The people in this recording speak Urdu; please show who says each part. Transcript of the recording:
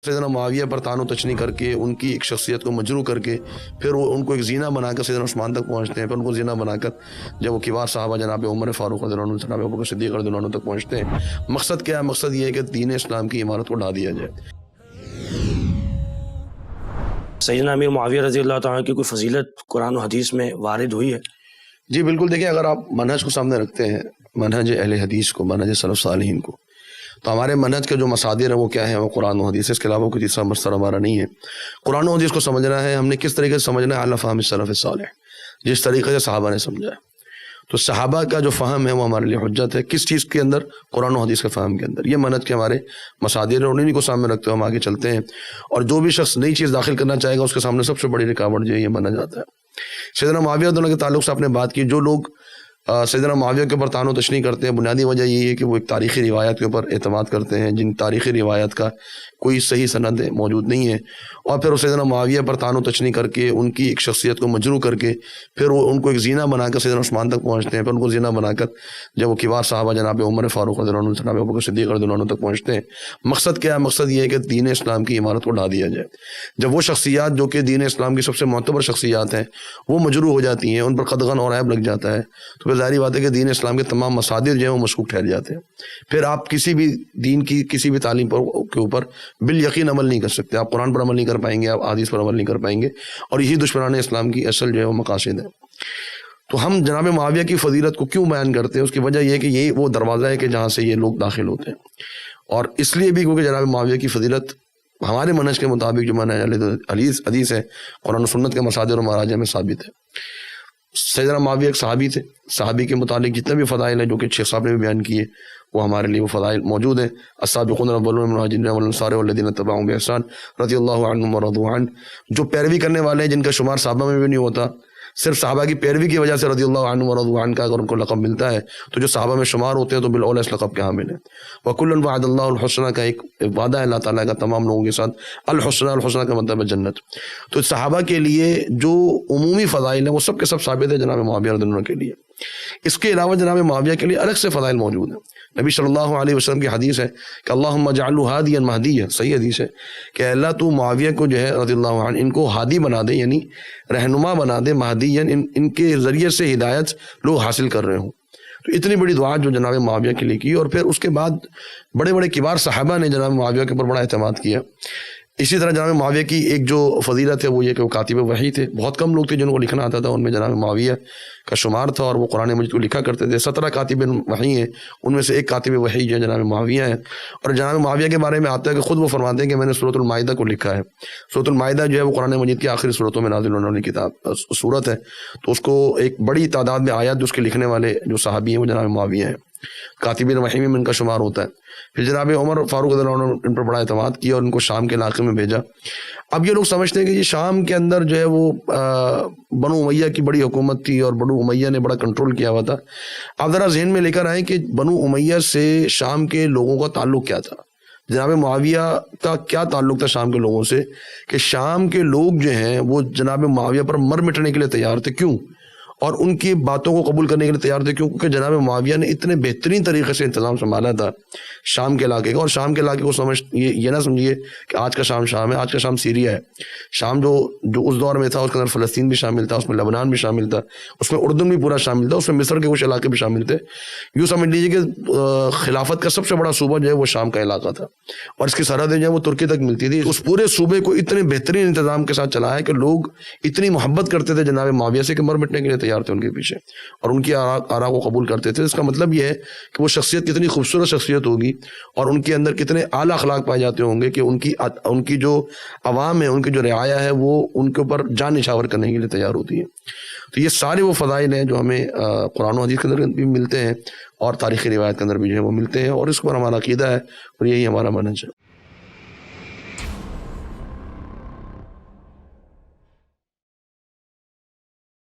Speaker 1: سیدنا معاویہ پر طعن و تشنیع کر کے ان کی ایک شخصیت کو مجروح کر کے پھر وہ ان کو ایک زینہ بنا کر سیدنا عثمان تک پہنچتے ہیں، پھر ان کو زینہ بنا کر جب وہ کبار صحابہ جناب عمر فاروق رضی اللہ عنہ، جناب ابوبکر صدیق رضی اللہ عنہ تک پہنچتے ہیں۔ مقصد کیا ہے؟ مقصد یہ ہے کہ دین اسلام کی عمارت کو ڈھا دیا جائے۔
Speaker 2: سیدنا امیر معاویہ رضی اللہ تعالیٰ کی کوئی فضیلت قرآن و حدیث میں وارد ہوئی ہے؟
Speaker 1: جی بالکل، دیکھیں اگر آپ منہج کو سامنے رکھتے ہیں، منہج اہل حدیث کو، منہج سلف صالحین کو، تو ہمارے منہج کے جو مصادر ہیں وہ کیا ہیں؟ وہ قرآن و حدیث، اس کے علاوہ کوئی تیسرا مصدر ہمارا نہیں ہے۔ قرآن و حدیث کو سمجھنا ہے، ہم نے کس طریقے سے سمجھنا ہے؟ علی فہم السلف الصالح، جس طریقے سے صحابہ نے سمجھا ہے۔ تو صحابہ کا جو فہم ہے وہ ہمارے لیے حجت ہے، کس چیز کے اندر؟ قرآن و حدیث کے فہم کے اندر۔ یہ منہج کے ہمارے مصادر ہیں، انہیں کو سامنے رکھتے ہوئے ہم آگے چلتے ہیں، اور جو بھی شخص نئی چیز داخل کرنا چاہے گا اس کے سامنے سب سے بڑی رکاوٹ جو ہے یہ منہج آتا ہے۔ سیدنا معاویہ رضی اللہ کے تعلق سے آپ نے بات کی، جو لوگ سیدنا معاویہ کے اوپر طعن و تشنیع کرتے ہیں، بنیادی وجہ یہی ہے کہ وہ ایک تاریخی روایات کے اوپر اعتماد کرتے ہیں، جن تاریخی روایات کا کوئی صحیح سند موجود نہیں ہے، اور پھر وہ سیدنا معاویہ پر طعن و تشنیع کر کے ان کی ایک شخصیت کو مجروح کر کے پھر وہ ان کو ایک زینہ بنا کر سیدنا عثمان تک پہنچتے ہیں، پھر ان کو زینہ بنا کر جب وہ کبار صحابہ جناب عمر فاروق رضی اللہ عنہ، جناب ابوبکر صدیق رضی اللہ عنہ تک پہنچتے ہیں۔ مقصد کیا ہے؟ مقصد یہ ہے کہ دین اسلام کی عمارت کو ڈھا دیا جائے۔ جب وہ شخصیات جو کہ دین اسلام کی سب سے معتبر شخصیات ہیں وہ مجروح ہو جاتی ہیں، ان پر قدغن اور عیب لگ جاتا ہے، تو پھر ظاہری بات ہے کہ دین اسلام کے تمام مصادر جو ہیں وہ مشکوک ٹھہر جاتے ہیں۔ پھر آپ کسی بھی دین کی کسی بھی تعلیم کے اوپر بالیقین عمل نہیں کر سکتے، آپ قرآن پر عمل نہیں کر پائیں گے، آپ حدیث پر عمل نہیں کر پائیں گے، اور یہی دشمنان اسلام کی اصل جو ہے وہ مقاصد ہے۔ تو ہم جناب معاویہ کی فضیلت کو کیوں بیان کرتے ہیں؟ اس کی وجہ یہ ہے کہ یہی وہ دروازہ ہے کہ جہاں سے یہ لوگ داخل ہوتے ہیں، اور اس لیے بھی کیونکہ جناب معاویہ کی فضیلت ہمارے منہج کے مطابق جو منہج حدیث ہے، قرآن و سنت کے مصادر و مراجع میں ثابت ہے۔ سیدنا معاویہ ایک صحابی تھے، صحابی کے متعلق جتنے بھی فضائل ہیں جو کہ شیخ صاحب نے بھی بیان کیے وہ ہمارے لیے وہ فضائل موجود ہیں۔ السابقون الاولون من المہاجرین والانصار والذین اتبعوهم بإحسان رضی اللہ عنہم ورضوا عنہ، جو پیروی کرنے والے ہیں جن کا شمار صحابہ میں بھی نہیں ہوتا، صرف صحابہ کی پیروی کی وجہ سے رضی اللہ عنہ ورضوا عنہ کا اگر ان کو لقب ملتا ہے تو جو صحابہ میں شمار ہوتے ہیں تو بالاولیٰ اس لقب کے حامل ہیں۔ وَكُلًّا وَعَدَ اللَّهُ الْحُسْنَى کا ایک وعدہ ہے اللہ تعالیٰ کا تمام لوگوں کے ساتھ، الحسنہ کا مطلب ہے جنت۔ تو صحابہ کے لیے جو عمومی فضائل ہیں وہ سب کے سب ثابت ہے جناب معاویہ رضی اللہ عنہ کے لیے۔ اس کے علاوہ جناب معاویہ کے لیے الگ سے فضائل موجود ہیں۔ نبی صلی اللہ علیہ وسلم کی حدیث ہے کہ اللہم اجعلہ ہادیا مہدیا، صحیح حدیث ہے کہ اللہ تو معاویہ کو جو ہے رضی اللہ عنہ ان کو ہادی بنا دے، یعنی رہنما بنا دے، مہدیا ان کے ذریعے سے ہدایت لوگ حاصل کر رہے ہوں۔ تو اتنی بڑی دعا جو جناب معاویہ کے لیے کی، اور پھر اس کے بعد بڑے بڑے کبار صحابہ نے جناب معاویہ کے اوپر بڑا اعتماد کیا۔ اسی طرح جناب معاویہ کی ایک جو فضیلت ہے وہ یہ کہ وہ کاتب وحی تھے۔ بہت کم لوگ تھے جن کو لکھنا آتا تھا، ان میں جناب معاویہ کا شمار تھا، اور وہ قرآن مجید کو لکھا کرتے تھے۔ 17 کاتب وحی ہیں، ان میں سے ایک کاتب وحی جو ہے جناب معاویہ ہیں۔ اور جناب معاویہ کے بارے میں آتا ہے کہ خود وہ فرماتے ہیں کہ میں نے سورۃ المائدہ کو لکھا ہے۔ سورۃ المائدہ جو ہے وہ قرآن مجید کی آخری سورتوں میں نازل ہونے والی کتاب سورت ہے، تو اس کو ایک بڑی تعداد میں آیات جو اس کے لکھنے والے جو صحابی ہیں وہ جناب معاویہ ہیں، کاتبین وحی میں ان کا شمار ہوتا ہے۔ پھر جناب عمر فاروق رضی اللہ عنہ نے ان پر بڑا اعتماد کیا اور ان کو شام کے علاقے میں بھیجا۔ اب یہ لوگ سمجھتے ہیں کہ یہ شام کے اندر جو ہے وہ بنو امیہ کی بڑی حکومت تھی اور بنو امیہ نے بڑا کنٹرول کیا ہوا تھا۔ آپ ذرا ذہن میں لے کر آئیں کہ بنو امیہ سے شام کے لوگوں کا تعلق کیا تھا، جناب معاویہ کا کیا تعلق تھا شام کے لوگوں سے، کہ شام کے لوگ جو ہیں وہ جناب معاویہ پر مر مٹنے کے لیے تیار تھے۔ کیوں؟ اور ان کی باتوں کو قبول کرنے کے لیے تیار تھے، کیونکہ جناب معاویہ نے اتنے بہترین طریقے سے انتظام سنبھالا تھا شام کے علاقے کا۔ اور شام کے علاقے کو یہ نہ سمجھیے کہ آج کا شام شام ہے، آج کا شام سیریا ہے۔ شام جو اس دور میں تھا اس کے اندر فلسطین بھی شامل تھا، اس میں لبنان بھی شامل تھا، اس میں اردن بھی پورا شامل تھا، اس میں مصر کے کچھ علاقے بھی شامل تھے۔ یوں سمجھ لیجیے کہ خلافت کا سب سے بڑا صوبہ جو ہے وہ شام کا علاقہ تھا، اور اس کی سرحدیں جو ہے وہ ترکی تک ملتی تھی۔ اس پورے صوبے کو اتنے بہترین انتظام کے ساتھ چلایا کہ لوگ اتنی محبت کرتے تھے جناب معاویہ سے کہ مر مٹنے کے لیے تیار تھے ان کے پیچھے، اور ان کی آراء کو قبول کرتے تھے۔ اس کا مطلب یہ ہے کہ وہ شخصیت کتنی خوبصورت شخصیت ہوگی، اور ان کے اندر کتنے اعلیٰ اخلاق پائے جاتے ہوں گے کہ ان کی جو عوام ہے، ان کی جو رعایا ہے، وہ ان کے اوپر جان نچھاور کرنے کے لیے تیار ہوتی ہے۔ تو یہ سارے وہ فضائل ہیں جو ہمیں قرآن و حدیث کے اندر بھی ملتے ہیں اور تاریخی روایت کے اندر بھی جو ہے وہ ملتے ہیں، اور اس پر ہمارا عقیدہ ہے اور یہی ہمارا منہج ہے۔